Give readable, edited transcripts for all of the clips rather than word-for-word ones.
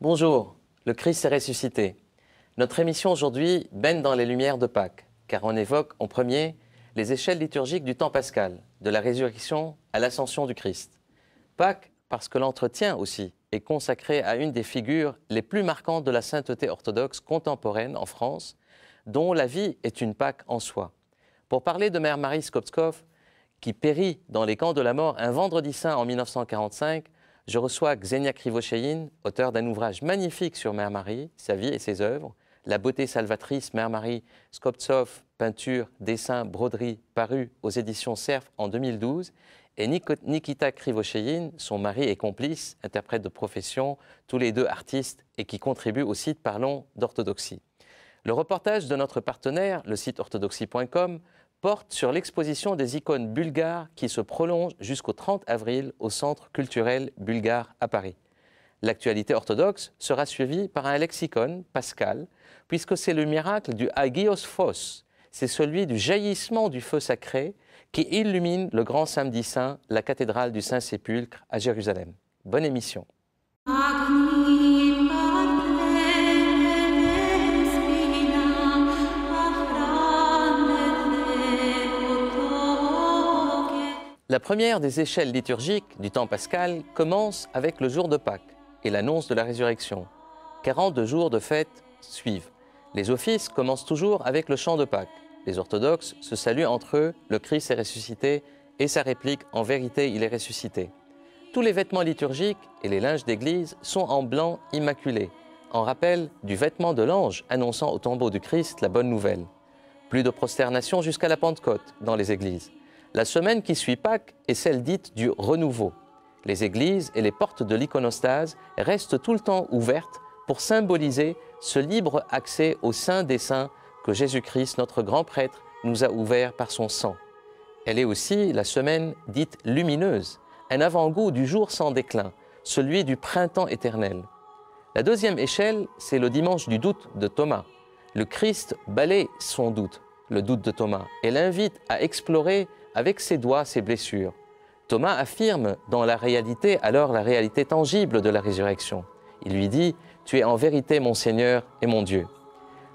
Bonjour, le Christ est ressuscité. Notre émission aujourd'hui baigne dans les lumières de Pâques, car on évoque en premier les échelles liturgiques du temps pascal, de la résurrection à l'ascension du Christ. Pâques parce que l'entretien aussi est consacré à une des figures les plus marquantes de la sainteté orthodoxe contemporaine en France, dont la vie est une Pâque en soi. Pour parler de Mère Marie Skopskov, qui périt dans les camps de la mort un vendredi saint en 1945, je reçois Ksenia Krivosheïn, auteur d'un ouvrage magnifique sur Mère Marie, sa vie et ses œuvres, La beauté salvatrice, Mère Marie Skoptsov, peinture, dessin, broderie, paru aux éditions Cerf en 2012, et Nikita Krivosheïn, son mari et complice, interprète de profession, tous les deux artistes et qui contribuent au site Parlons d'orthodoxie. Le reportage de notre partenaire, le site orthodoxie.com, porte sur l'exposition des icônes bulgares qui se prolonge jusqu'au 30 avril au Centre culturel bulgare à Paris. L'actualité orthodoxe sera suivie par un lexicon pascal, puisque c'est le miracle du Hagios Phos, c'est celui du jaillissement du feu sacré qui illumine le grand samedi saint, la cathédrale du Saint-Sépulcre à Jérusalem. Bonne émission. La première des échelles liturgiques du temps pascal commence avec le jour de Pâques et l'annonce de la résurrection. 42 jours de fête suivent. Les offices commencent toujours avec le chant de Pâques. Les orthodoxes se saluent entre eux, le Christ est ressuscité, et sa réplique, en vérité, il est ressuscité. Tous les vêtements liturgiques et les linges d'église sont en blanc immaculé, en rappel du vêtement de l'ange annonçant au tombeau du Christ la bonne nouvelle. Plus de prosternation jusqu'à la Pentecôte dans les églises. La semaine qui suit Pâques est celle dite du renouveau. Les églises et les portes de l'iconostase restent tout le temps ouvertes pour symboliser ce libre accès au Saint des Saints que Jésus-Christ, notre grand prêtre, nous a ouvert par son sang. Elle est aussi la semaine dite lumineuse, un avant-goût du jour sans déclin, celui du printemps éternel. La deuxième échelle, c'est le dimanche du doute de Thomas. Le Christ balaie son doute, le doute de Thomas, et l'invite à explorer avec ses doigts ses blessures. Thomas affirme dans la réalité, alors la réalité tangible de la résurrection. Il lui dit « Tu es en vérité mon Seigneur et mon Dieu ».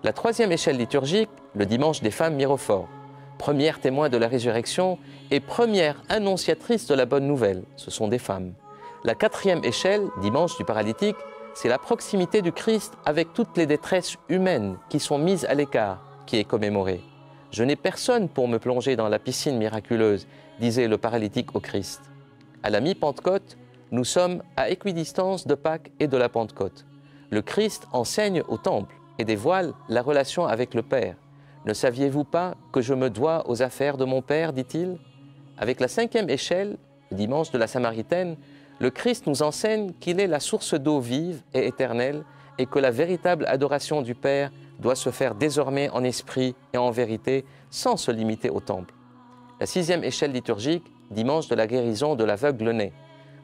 La troisième échelle liturgique, le dimanche des femmes myrophores, première témoin de la résurrection et première annonciatrice de la bonne nouvelle, ce sont des femmes. La quatrième échelle, dimanche du paralytique, c'est la proximité du Christ avec toutes les détresses humaines qui sont mises à l'écart, qui est commémorée. « Je n'ai personne pour me plonger dans la piscine miraculeuse », disait le paralytique au Christ. À la mi-Pentecôte, nous sommes à équidistance de Pâques et de la Pentecôte. Le Christ enseigne au temple et dévoile la relation avec le Père. « Ne saviez-vous pas que je me dois aux affaires de mon Père ?» dit-il. Avec la cinquième échelle, le dimanche de la Samaritaine, le Christ nous enseigne qu'il est la source d'eau vive et éternelle et que la véritable adoration du Père doit se faire désormais en esprit et en vérité, sans se limiter au temple. La sixième échelle liturgique, dimanche de la guérison de l'aveugle-né.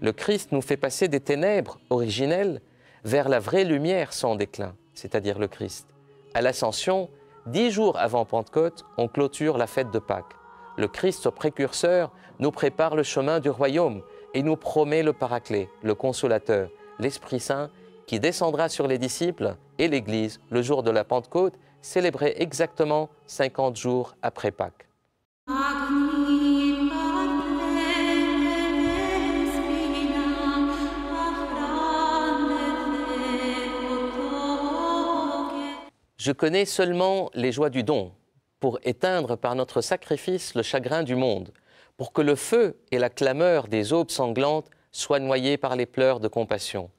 Le Christ nous fait passer des ténèbres originelles vers la vraie lumière sans déclin, c'est-à-dire le Christ. À l'Ascension, 10 jours avant Pentecôte, on clôture la fête de Pâques. Le Christ précurseur nous prépare le chemin du royaume et nous promet le Paraclet, le Consolateur, l'Esprit Saint, qui descendra sur les disciples et l'Église le jour de la Pentecôte, célébré exactement 50 jours après Pâques. Je connais seulement les joies du don, pour éteindre par notre sacrifice le chagrin du monde, pour que le feu et la clameur des aubes sanglantes soient noyés par les pleurs de compassion.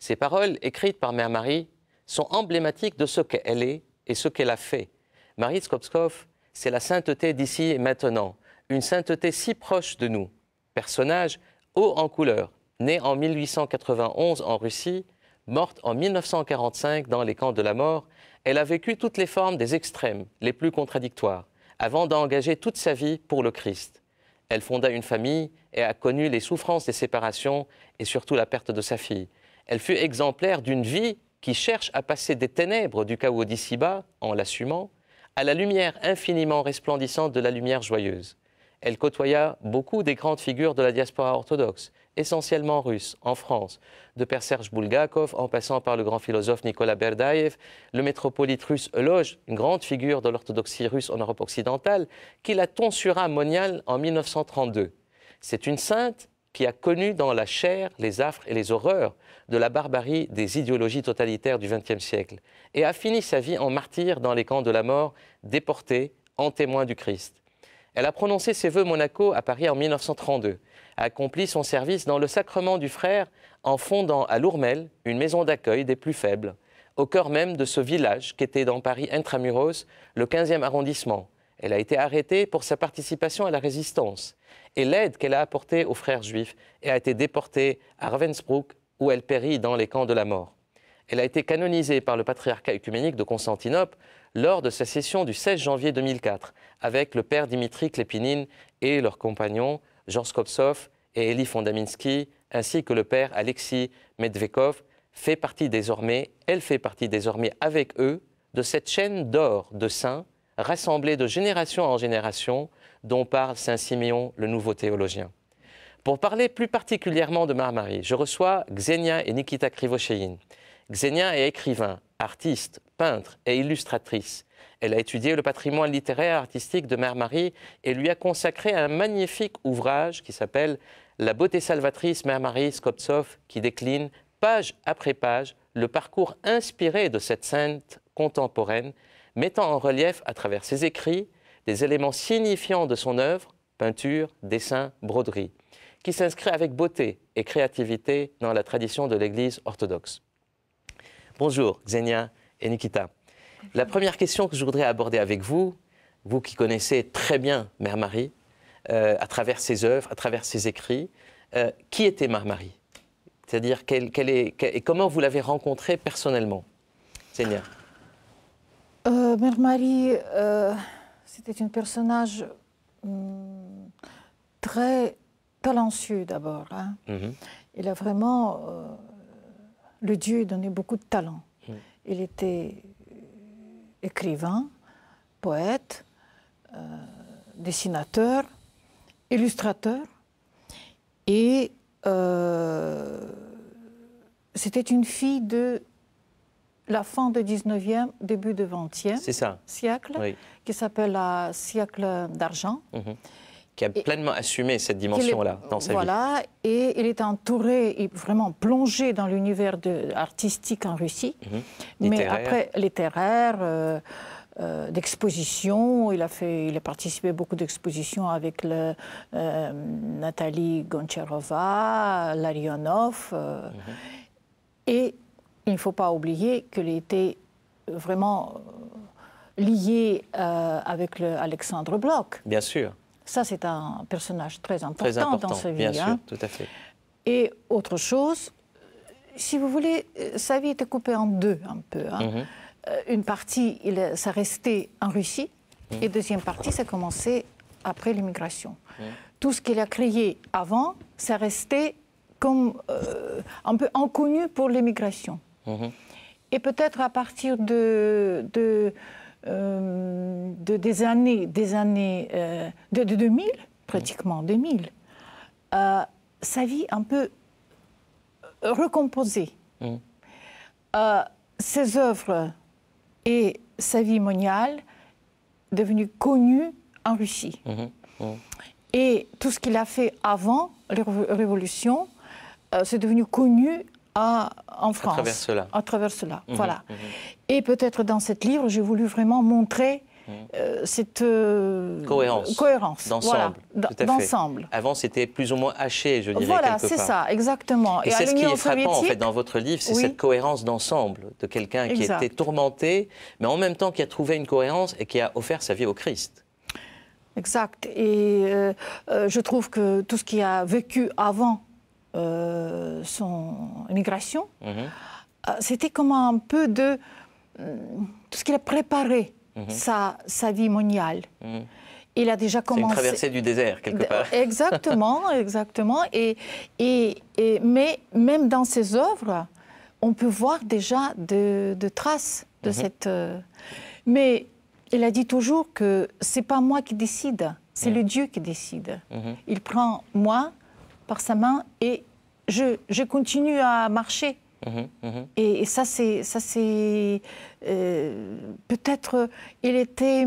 Ces paroles, écrites par Mère Marie, sont emblématiques de ce qu'elle est et ce qu'elle a fait. Marie Skopskov, c'est la sainteté d'ici et maintenant, une sainteté si proche de nous. Personnage haut en couleur, née en 1891 en Russie, morte en 1945 dans les camps de la mort, elle a vécu toutes les formes des extrêmes, les plus contradictoires, avant d'engager toute sa vie pour le Christ. Elle fonda une famille et a connu les souffrances des séparations et surtout la perte de sa fille. Elle fut exemplaire d'une vie qui cherche à passer des ténèbres du chaos d'ici-bas, en l'assumant, à la lumière infiniment resplendissante de la lumière joyeuse. Elle côtoya beaucoup des grandes figures de la diaspora orthodoxe, essentiellement russe, en France, de Père Serge Bulgakov, en passant par le grand philosophe Nicolas Berdaïev, le métropolite russe Eloge, une grande figure de l'orthodoxie russe en Europe occidentale, qui la tonsura moniale en 1932. C'est une sainte qui a connu dans la chair les affres et les horreurs de la barbarie des idéologies totalitaires du XXe siècle et a fini sa vie en martyr dans les camps de la mort, déportée en témoin du Christ. Elle a prononcé ses vœux monacaux à Paris en 1932, a accompli son service dans le sacrement du frère en fondant à Lourmel une maison d'accueil des plus faibles, au cœur même de ce village qu'était dans Paris intramuros, le 15e arrondissement. Elle a été arrêtée pour sa participation à la résistance et l'aide qu'elle a apportée aux frères juifs et a été déportée à Ravensbrück où elle périt dans les camps de la mort. Elle a été canonisée par le patriarcat œcuménique de Constantinople lors de sa session du 16 janvier 2004 avec le père Dimitri Klepinine et leurs compagnons Jean Skoptsov et Elie Fondaminsky ainsi que le père Alexis Medvedkov. Elle fait partie désormais avec eux de cette chaîne d'or de saints rassemblés de génération en génération dont parle saint Siméon, le nouveau théologien. Pour parler plus particulièrement de Mère Marie, je reçois Ksenia et Nikita Krivosheïn. Ksenia est écrivain, artiste, peintre et illustratrice. Elle a étudié le patrimoine littéraire et artistique de Mère Marie et lui a consacré un magnifique ouvrage qui s'appelle « La beauté salvatrice Mère Marie Skoptsov » qui décline, page après page, le parcours inspiré de cette sainte contemporaine, mettant en relief à travers ses écrits des éléments signifiants de son œuvre, peinture, dessin, broderie, qui s'inscrit avec beauté et créativité dans la tradition de l'Église orthodoxe. Bonjour Ksenia et Nikita. La première question que je voudrais aborder avec vous, vous qui connaissez très bien Mère Marie, à travers ses œuvres, à travers ses écrits, qui était Mère Marie? C'est-à-dire et comment vous l'avez rencontrée personnellement? Ksenia. Mère Marie, c'était un personnage très talentueux d'abord. Hein. Il a vraiment... le Dieu donné beaucoup de talent. Il était écrivain, poète, dessinateur, illustrateur. Et c'était une fille de la fin du 19e, début du 20e siècle, oui, qui s'appelle le siècle d'argent. Qui a pleinement assumé cette dimension-là dans sa vie. Voilà, et il est entouré, vraiment plongé dans l'univers artistique en Russie, mais après littéraire, d'expositions. Il a participé à beaucoup d'expositions avec Nathalie Goncharova, Larionov, et il ne faut pas oublier qu'il était vraiment lié avec Alexandre Blok. Bien sûr. Ça, c'est un personnage très important dans sa vie. Bien sûr, tout à fait. Et autre chose, si vous voulez, sa vie était coupée en deux un peu. Hein. Une partie, ça restait en Russie, et deuxième partie, ça commençait après l'immigration. Tout ce qu'il a créé avant, ça restait comme un peu inconnu pour l'immigration. Et peut-être à partir des années 2000, pratiquement 2000, sa vie un peu recomposée. Ses œuvres et sa vie mondiale devenues connues en Russie. Et tout ce qu'il a fait avant la Révolution, c'est devenu connu en France. À travers cela. Voilà. Et peut-être dans ce livre, j'ai voulu vraiment montrer cette cohérence d'ensemble. D'ensemble. Avant, c'était plus ou moins haché, je dirais, voilà, quelque part. c'est ça, exactement. Et c'est ce qui est frappant, en fait, dans votre livre, c'est cette cohérence d'ensemble de quelqu'un qui était tourmenté, mais en même temps qui a trouvé une cohérence et qui a offert sa vie au Christ. Exact. Et je trouve que tout ce qu'il a vécu avant son immigration, c'était comme un peu de tout ce qu'il a préparé sa vie mondiale. Il a déjà commencé. C'est une traversée du désert quelque part. Exactement, exactement. Mais même dans ses œuvres, on peut voir déjà de traces de cette. Mais il a dit toujours que c'est pas moi qui décide, c'est le Dieu qui décide. Il prend moi par sa main et je continue à marcher. Et ça, c'est peut-être, il était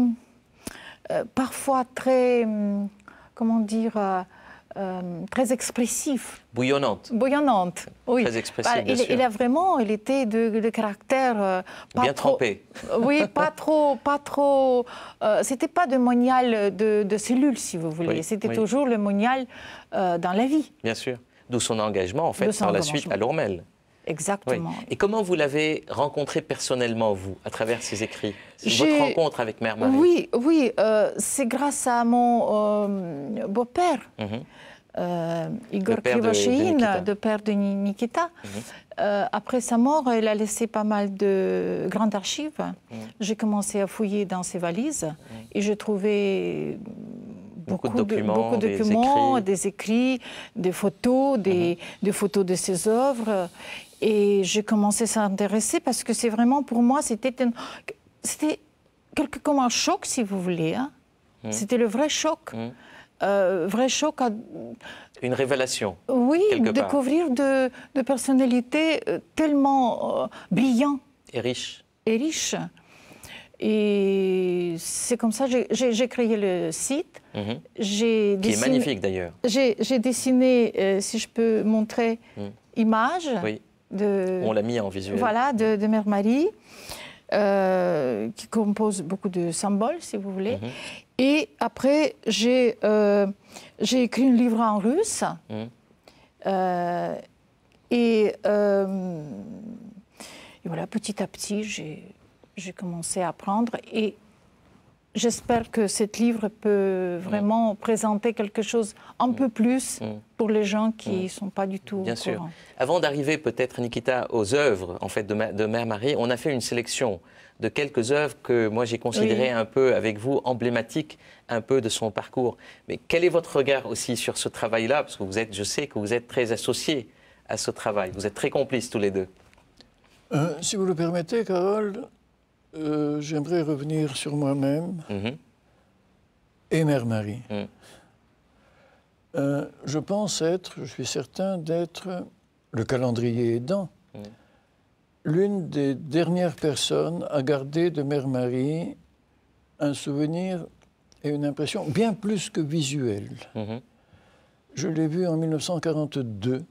parfois très, comment dire, très expressif. Bouillonnante. Bouillonnante, oui. Très expressif, bien sûr. Il était de caractère pas bien trop, trempé. Oui, pas trop. C'était pas de monial de cellules, si vous voulez. Oui, C'était oui. toujours le monial dans la vie. Bien sûr. D'où son engagement, en fait, par la suite à Lourmel. Exactement. Oui. Et comment vous l'avez rencontré personnellement, vous, à travers ses écrits? Votre rencontre avec Mère Marie? Oui, c'est grâce à mon beau-père, Igor Krivosheïn, le père de Nikita. Après sa mort, il a laissé pas mal de grandes archives. J'ai commencé à fouiller dans ses valises et j'ai trouvé beaucoup de documents, des écrits, des photos, des photos de ses œuvres. Et j'ai commencé à s'intéresser parce que c'est vraiment, pour moi, c'était quelque comme un choc, si vous voulez. Hein. C'était le vrai choc. Vrai choc. Une révélation. Oui, découvrir de personnalités tellement brillantes. Et riches. Et c'est comme ça que j'ai créé le site. Qui est magnifique d'ailleurs. J'ai dessiné, si je peux montrer, images. Oui. On l'a mis en visuel. Voilà, de Mère Marie, qui compose beaucoup de symboles, si vous voulez. Et après, j'ai écrit un livre en russe. Et voilà, petit à petit, j'ai commencé à apprendre. Et j'espère que ce livre peut vraiment présenter quelque chose un peu plus pour les gens qui ne sont pas du tout Bien au sûr. courant. Avant d'arriver peut-être, Nikita, aux œuvres en fait, de Mère Marie, on a fait une sélection de quelques œuvres que moi j'ai considérées un peu avec vous emblématiques un peu de son parcours. Mais quel est votre regard aussi sur ce travail-là? Parce que je sais que vous êtes très associés à ce travail. Vous êtes très complices tous les deux. Si vous le permettez, Carole, j'aimerais revenir sur moi-même et Mère Marie. Je suis certain d'être, le calendrier aidant, l'une des dernières personnes à garder de Mère Marie un souvenir et une impression bien plus que visuelle. Je l'ai vue en 1942,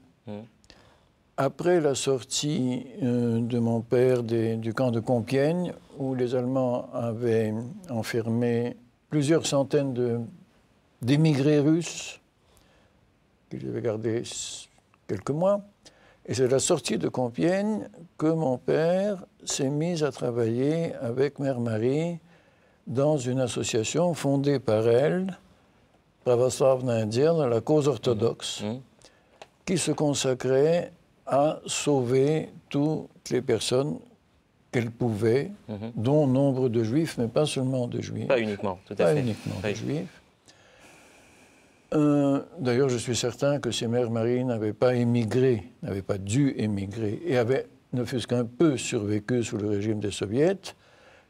après la sortie de mon père du camp de Compiègne, où les Allemands avaient enfermé plusieurs centaines d'émigrés russes, qu'ils avaient gardés quelques mois. Et c'est à la sortie de Compiègne que mon père s'est mis à travailler avec Mère Marie dans une association fondée par elle, Pravoslavna Indienne, la cause orthodoxe, qui se consacrait à sauver toutes les personnes qu'elle pouvait, dont nombre de juifs, mais pas seulement de juifs. Pas uniquement, tout à fait. Pas uniquement de juifs. D'ailleurs, je suis certain que si Mère Marie n'avait pas émigré, n'avait pas dû émigrer, et avait, ne fût-ce qu'un peu survécu sous le régime des Soviets,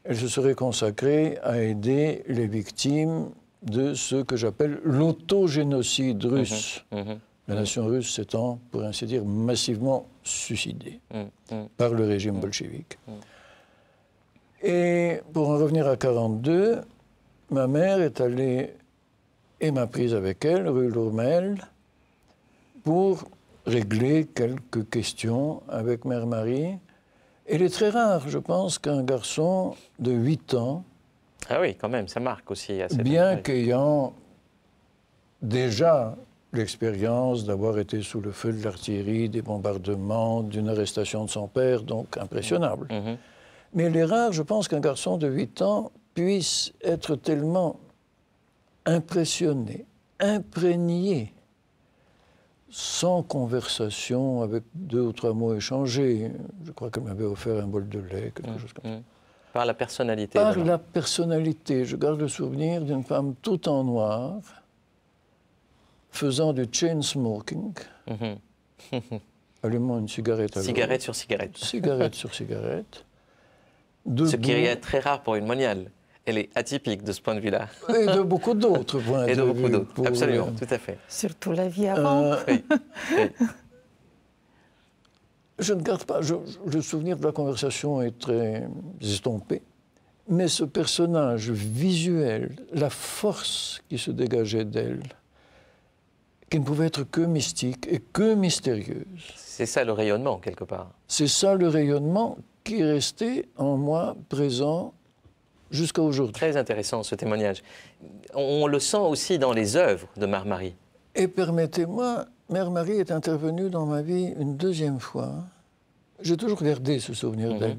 elle se serait consacrée à aider les victimes de ce que j'appelle l'autogénocide russe. La nation russe s'étant, pour ainsi dire, massivement suicidée par le régime bolchevique. Et pour en revenir à 1942, ma mère est allée et m'a prise avec elle, rue Lourmel, pour régler quelques questions avec Mère Marie. Et il est très rare, je pense, qu'un garçon de 8 ans, ah oui, quand même, ça marque aussi. Bien qu'ayant déjà l'expérience d'avoir été sous le feu de l'artillerie, des bombardements, d'une arrestation de son père, donc impressionnable. Mais il est rare, je pense, qu'un garçon de 8 ans puisse être tellement impressionné, imprégné, sans conversation, avec 2 ou 3 mots échangés. Je crois qu'elle m'avait offert un bol de lait, quelque chose comme ça. Par la personnalité. Par la personnalité. Je garde le souvenir d'une femme tout en noir, faisant du chain smoking, allumant une cigarette à l'autre. Cigarette sur cigarette. Cigarette sur cigarette. Ce qui est très rare pour une moniale. Elle est atypique de ce point de vue-là. Et de beaucoup d'autres points de vue. Et de beaucoup d'autres, absolument, tout à fait. Surtout la vie avant. Oui, oui. Je ne garde pas... le souvenir de la conversation est très estompé, mais ce personnage visuel, la force qui se dégageait d'elle, qui ne pouvait être que mystique et que mystérieuse. C'est ça le rayonnement, quelque part. C'est ça le rayonnement qui est resté en moi présent jusqu'à aujourd'hui. Très intéressant ce témoignage. On le sent aussi dans les œuvres de Mère Marie. Et permettez-moi, Mère Marie est intervenue dans ma vie une deuxième fois. J'ai toujours gardé ce souvenir d'elle.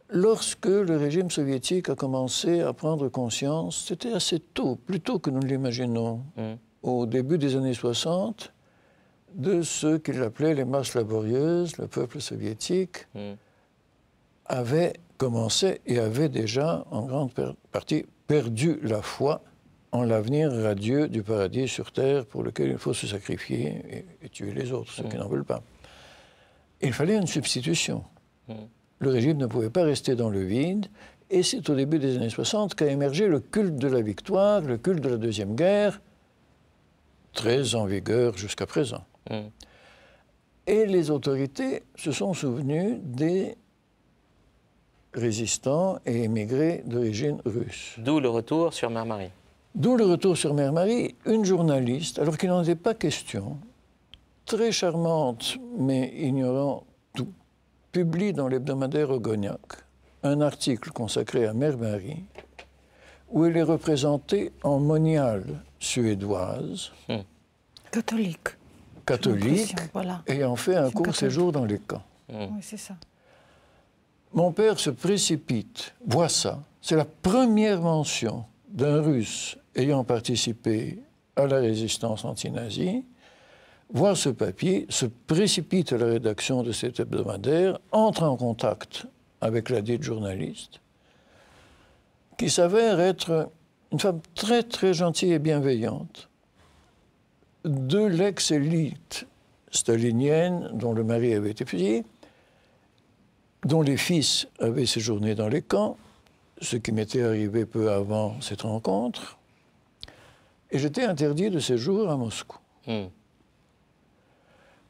Lorsque le régime soviétique a commencé à prendre conscience, c'était assez tôt, plus tôt que nous ne l'imaginons, au début des années 60, de ce qu'il appelait les masses laborieuses, le peuple soviétique, avait commencé et avait déjà, en grande partie, perdu la foi en l'avenir radieux du paradis sur Terre pour lequel il faut se sacrifier et tuer les autres, ceux qui n'en veulent pas. Il fallait une substitution. Le régime ne pouvait pas rester dans le vide, et c'est au début des années 60 qu'a émergé le culte de la victoire, le culte de la Deuxième Guerre, très en vigueur jusqu'à présent. Et les autorités se sont souvenues des résistants et émigrés d'origine russe. D'où le retour sur Mère Marie. D'où le retour sur Mère Marie, une journaliste, alors qu'il n'en était pas question, très charmante mais ignorant tout, publie dans l'hebdomadaire Ogoniak un article consacré à Mère Marie où elle est représentée en moniale suédoise, catholique, voilà. ayant fait un court séjour dans les camps. Oui, c'est ça. Mon père se précipite, voit ça. C'est la première mention d'un Russe ayant participé à la résistance anti-nazie. Voit ce papier, se précipite à la rédaction de cet hebdomadaire, entre en contact avec la dite journaliste, qui s'avère être une femme très, très gentille et bienveillante, de l'ex-élite stalinienne dont le mari avait été fusillé, dont les fils avaient séjourné dans les camps, ce qui m'était arrivé peu avant cette rencontre, et j'étais interdit de séjour à Moscou.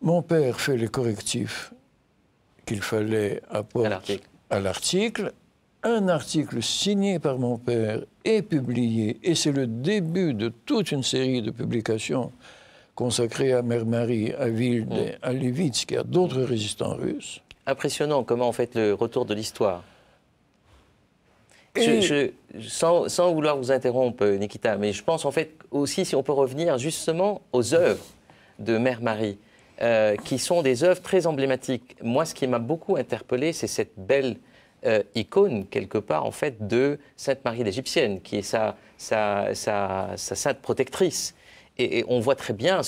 Mon père fait les correctifs qu'il fallait apporter à l'article. Un article signé par mon père est publié, et c'est le début de toute une série de publications consacrées à Mère Marie, à Wilde, à Levitsky, à d'autres résistants russes. Impressionnant comment, en fait, le retour de l'histoire. Sans vouloir vous interrompre, Nikita, mais je pense, en fait, aussi, si on peut revenir justement aux œuvres de Mère Marie, qui sont des œuvres très emblématiques. Moi, ce qui m'a beaucoup interpellé, c'est cette belle icône, quelque part, en fait, de Sainte Marie l'Égyptienne, qui est sa sainte protectrice. Et on voit très bien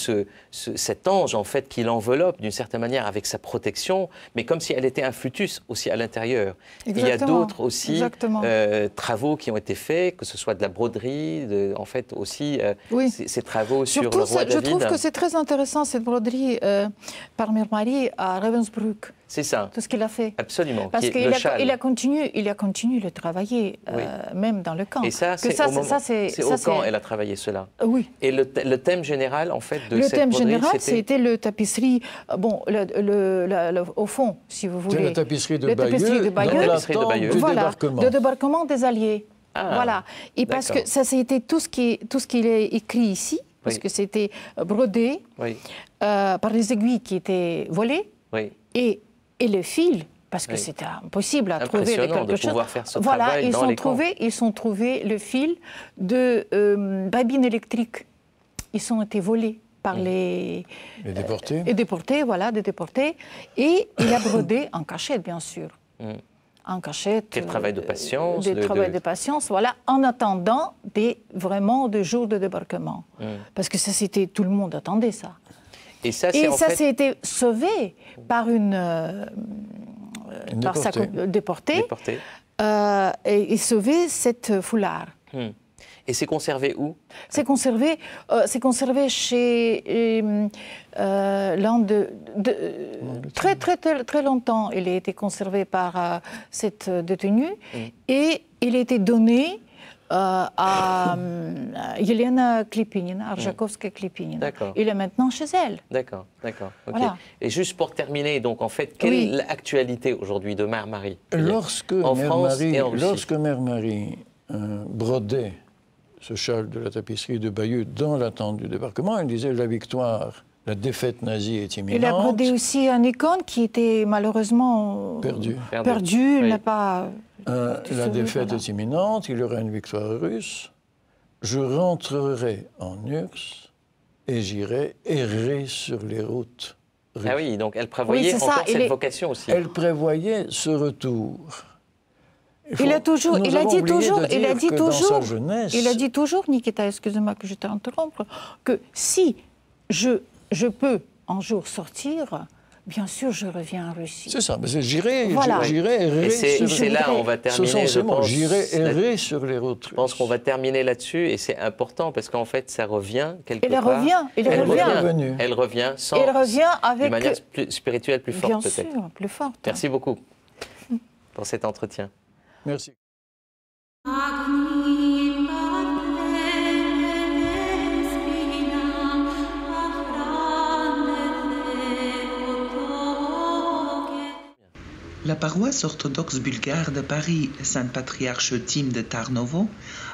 cet ange, en fait, qui l'enveloppe d'une certaine manière avec sa protection, mais comme si elle était un fœtus aussi à l'intérieur. Il y a d'autres aussi travaux qui ont été faits, que ce soit de la broderie, en fait aussi ces travaux surtout sur le roi David. Je trouve que c'est très intéressant, cette broderie par Mère Marie à Ravensbrück. C'est ça. Tout ce qu'il a fait. Absolument. Parce qu'il a continué de le travailler, même dans le camp. Et ça, c'est au camp elle a travaillé cela. Oui. Et le thème général, en fait, de cette broderie, le thème général, c'était le tapisserie, bon, au fond, si vous voulez. C'est la tapisserie de Bayeux, dans l'attente du débarquement. Le débarquement des Alliés. Voilà. Et parce que ça, c'était tout ce qui est écrit ici, parce que c'était brodé par les aiguilles qui étaient volées. Et le fil, parce que c'était impossible à trouver de quelque chose. Pouvoir faire ce voilà, travail dans les camps. Ils ont trouvé le fil de babines électriques. Ils ont été volés par les déportés. Des déportés. Et il a brodé en cachette, bien sûr. En cachette. Quel travail de patience. De patience, voilà, en attendant vraiment des jours de débarquement. Parce que ça, c'était, tout le monde attendait ça. Et ça, s'est été sauvé par par sa déportée. Et sauvé cette foulard. Et c'est conservé où? C'est conservé chez l'un très longtemps. Il a été conservé par cette détenue et il a été donné à Yelena Klipinina, Arjakovskaya-Klipinina. D'accord. Il est maintenant chez elle. D'accord, d'accord. Ok. Voilà. Et juste pour terminer, donc en fait, quelle est l'actualité aujourd'hui de Mère Marie Lorsque en Mère France Marie, et en Russie. lorsque Mère Marie brodait ce châle de la tapisserie de Bayeux dans l'attente du débarquement, elle disait la victoire, la défaite nazie est imminente. Il a brodé aussi une icône qui était malheureusement perdue. Oui. N'a pas. La défaite est imminente, il y aura une victoire russe. Je rentrerai en URSS et j'irai errer sur les routes russes. Ah oui, donc elle prévoyait encore cette vocation aussi. Elle prévoyait ce retour. Il a dit toujours, Nikita, excusez-moi que je t'interrompe, que si je peux un jour sortir, bien sûr, je reviens en Russie. C'est ça, j'irai voilà. errer. Et c'est là on va terminer, je pense. J'irai errer sur les routes. Je pense qu'on va terminer là-dessus, et c'est important parce qu'en fait, ça revient quelque part. Elle revient sans. Elle revient avec d'une manière spirituelle plus forte, peut-être. Bien sûr, plus forte. Merci beaucoup pour cet entretien. Merci. La paroisse orthodoxe bulgare de Paris, Saint-Patriarche Tim de Tarnovo,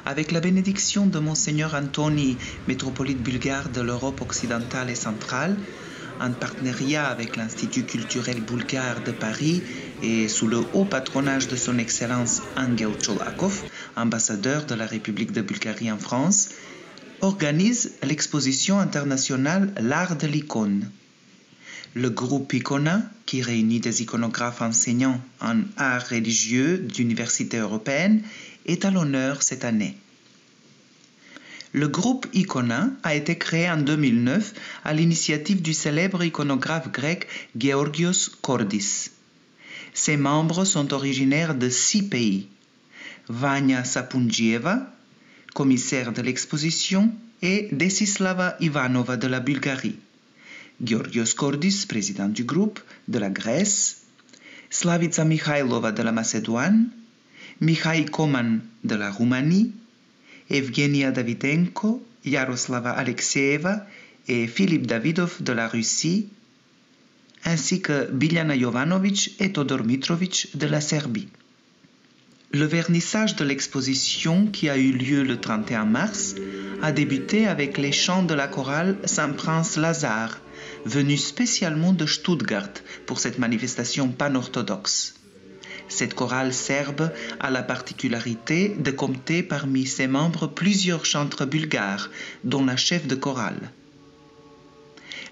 avec la bénédiction de Monseigneur Antoni, métropolite bulgare de l'Europe occidentale et centrale, en partenariat avec l'Institut culturel bulgare de Paris et sous le haut patronage de son Excellence Angel Cholakov, ambassadeur de la République de Bulgarie en France, organise l'exposition internationale L'Art de l'icône. Le groupe Icona, qui réunit des iconographes enseignants en art religieux d'universités européennes, est à l'honneur cette année. Le groupe Icona a été créé en 2009 à l'initiative du célèbre iconographe grec Georgios Kordis. Ses membres sont originaires de 6 pays. Vania Sapungieva, commissaire de l'exposition, et Desislava Ivanova de la Bulgarie. Georgios Kordis, président du groupe, de la Grèce, Slavica Mikhailova de la Macédoine, Mihai Koman de la Roumanie, Evgenia Davidenko, Yaroslava Alexeeva et Philippe Davidov de la Russie, ainsi que Biljana Jovanovic et Todor Mitrovic de la Serbie. Le vernissage de l'exposition, qui a eu lieu le 31 mars, a débuté avec les chants de la chorale Saint-Prince Lazare, venu spécialement de Stuttgart pour cette manifestation pan-orthodoxe. Cette chorale serbe a la particularité de compter parmi ses membres plusieurs chantres bulgares, dont la chef de chorale.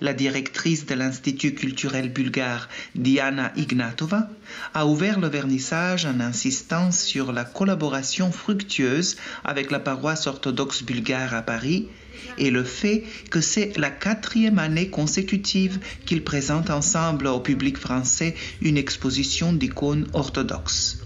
La directrice de l'Institut culturel bulgare, Diana Ignatova, a ouvert le vernissage en insistant sur la collaboration fructueuse avec la paroisse orthodoxe bulgare à Paris et le fait que c'est la 4e année consécutive qu'ils présentent ensemble au public français une exposition d'icônes orthodoxes.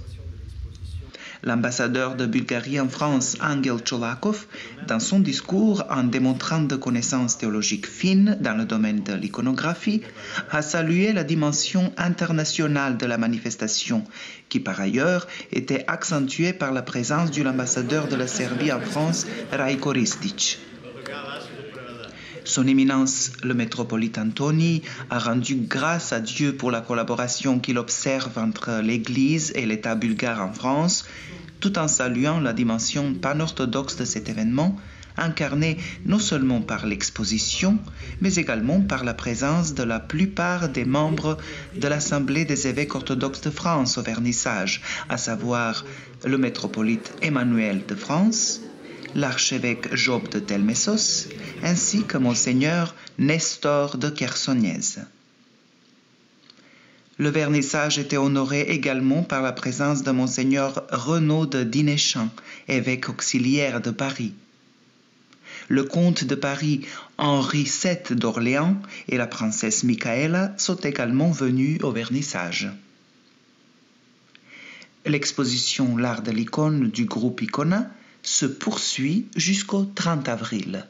L'ambassadeur de Bulgarie en France, Angel Cholakov, dans son discours, en démontrant de connaissances théologiques fines dans le domaine de l'iconographie, a salué la dimension internationale de la manifestation, qui par ailleurs était accentuée par la présence de l'ambassadeur de la Serbie en France, Rajko Ristić. Son Éminence, le métropolite Antoni, a rendu grâce à Dieu pour la collaboration qu'il observe entre l'Église et l'État bulgare en France, tout en saluant la dimension pan-orthodoxe de cet événement, incarné non seulement par l'exposition, mais également par la présence de la plupart des membres de l'Assemblée des évêques orthodoxes de France au vernissage, à savoir le métropolite Emmanuel de France, l'archevêque Job de Telmessos, ainsi que Monseigneur Nestor de Chersonièse. Le vernissage était honoré également par la présence de Monseigneur Renaud de Dinéchamps, évêque auxiliaire de Paris. Le comte de Paris Henri VII d'Orléans et la princesse Michaela sont également venus au vernissage. L'exposition L'Art de l'icône du groupe Icona se poursuit jusqu'au 30 avril.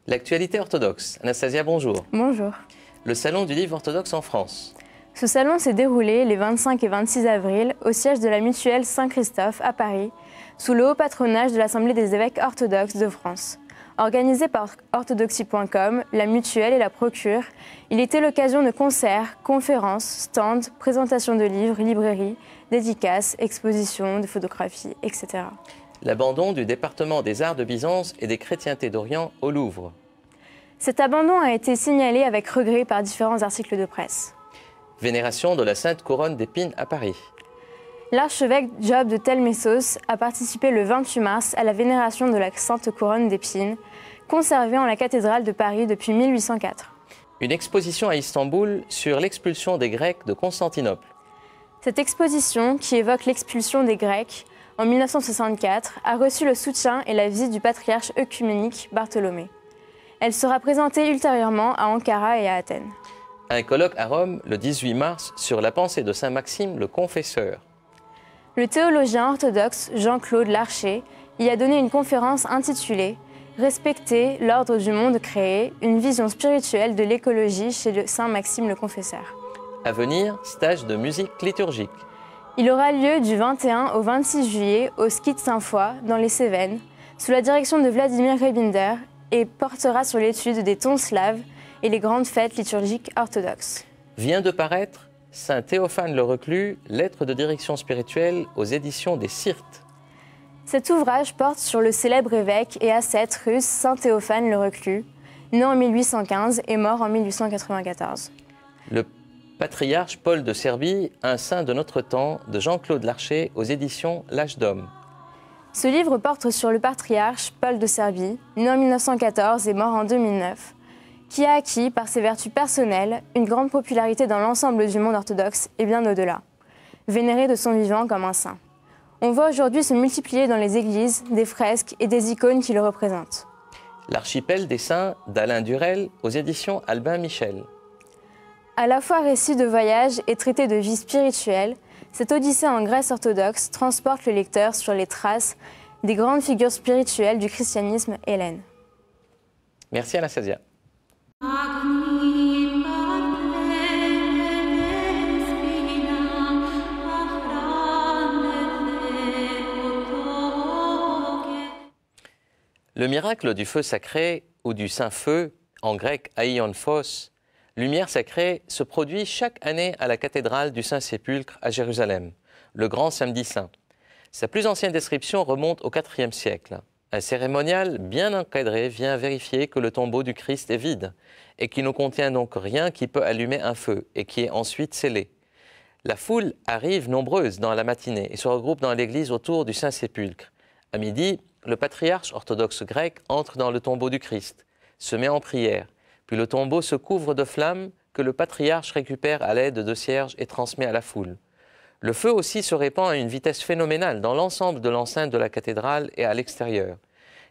L'actualité orthodoxe. Anastasia, bonjour. Bonjour. Le salon du livre orthodoxe en France. Ce salon s'est déroulé les 25 et 26 avril au siège de la Mutuelle Saint-Christophe à Paris, sous le haut patronage de l'Assemblée des évêques orthodoxes de France. Organisé par orthodoxie.com, la Mutuelle et la Procure, il était l'occasion de concerts, conférences, stands, présentations de livres, librairies, dédicaces, expositions, de photographies, etc. L'abandon du département des arts de Byzance et des chrétientés d'Orient au Louvre. Cet abandon a été signalé avec regret par différents articles de presse. Vénération de la Sainte Couronne d'Épines à Paris. L'archevêque Job de Telmessos a participé le 28 mars à la vénération de la Sainte Couronne d'Épines, conservée en la cathédrale de Paris depuis 1804. Une exposition à Istanbul sur l'expulsion des Grecs de Constantinople. Cette exposition, qui évoque l'expulsion des Grecs en 1964, a reçu le soutien et la visite du patriarche œcuménique Bartholomée. Elle sera présentée ultérieurement à Ankara et à Athènes. Un colloque à Rome le 18 mars sur la pensée de saint Maxime le Confesseur. Le théologien orthodoxe Jean-Claude Larcher y a donné une conférence intitulée « Respecter l'ordre du monde créé, une vision spirituelle de l'écologie chez le saint Maxime le Confesseur ». À venir, stage de musique liturgique. Il aura lieu du 21 au 26 juillet au ski de Saint-Foy, dans les Cévennes, sous la direction de Vladimir Rebinder et portera sur l'étude des tons slaves et les grandes fêtes liturgiques orthodoxes. Vient de paraître Saint Théophane le Reclus, lettre de direction spirituelle aux éditions des Syrtes. Cet ouvrage porte sur le célèbre évêque et ascète russe Saint Théophane le Reclus, né en 1815 et mort en 1894. Le patriarche Paul de Serbie, un saint de notre temps, de Jean-Claude Larcher aux éditions L'Âge d'Homme. Ce livre porte sur le patriarche Paul de Serbie, né en 1914 et mort en 2009, qui a acquis, par ses vertus personnelles, une grande popularité dans l'ensemble du monde orthodoxe et bien au-delà, vénéré de son vivant comme un saint. On voit aujourd'hui se multiplier dans les églises des fresques et des icônes qui le représentent. L'archipel des saints d'Alain Durel aux éditions Albin Michel. À la fois récit de voyage et traité de vie spirituelle, cette odyssée en Grèce orthodoxe transporte le lecteur sur les traces des grandes figures spirituelles du christianisme hellène. Merci Anastasia. Le miracle du feu sacré ou du saint feu, en grec aion phos, lumière sacrée, se produit chaque année à la cathédrale du Saint-Sépulcre à Jérusalem, le grand samedi saint. Sa plus ancienne description remonte au IVe siècle. Un cérémonial bien encadré vient vérifier que le tombeau du Christ est vide et qu'il ne contient donc rien qui peut allumer un feu et qui est ensuite scellé. La foule arrive nombreuse dans la matinée et se regroupe dans l'église autour du Saint-Sépulcre. À midi, le patriarche orthodoxe grec entre dans le tombeau du Christ, se met en prière, puis le tombeau se couvre de flammes que le patriarche récupère à l'aide de cierges et transmet à la foule. Le feu aussi se répand à une vitesse phénoménale dans l'ensemble de l'enceinte de la cathédrale et à l'extérieur.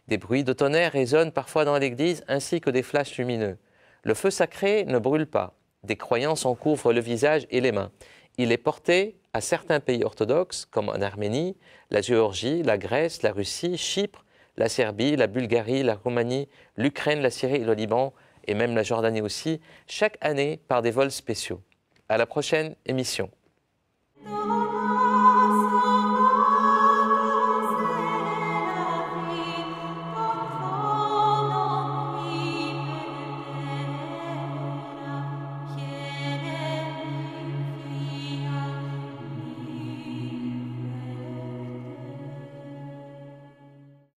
Des bruits de tonnerre résonnent parfois dans l'église ainsi que des flashs lumineux. Le feu sacré ne brûle pas. Des croyants s'en couvrent le visage et les mains. Il est porté à certains pays orthodoxes comme en Arménie, la Géorgie, la Grèce, la Russie, Chypre, la Serbie, la Bulgarie, la Roumanie, l'Ukraine, la Syrie et le Liban, et même la Jordanie aussi, chaque année par des vols spéciaux. À la prochaine émission.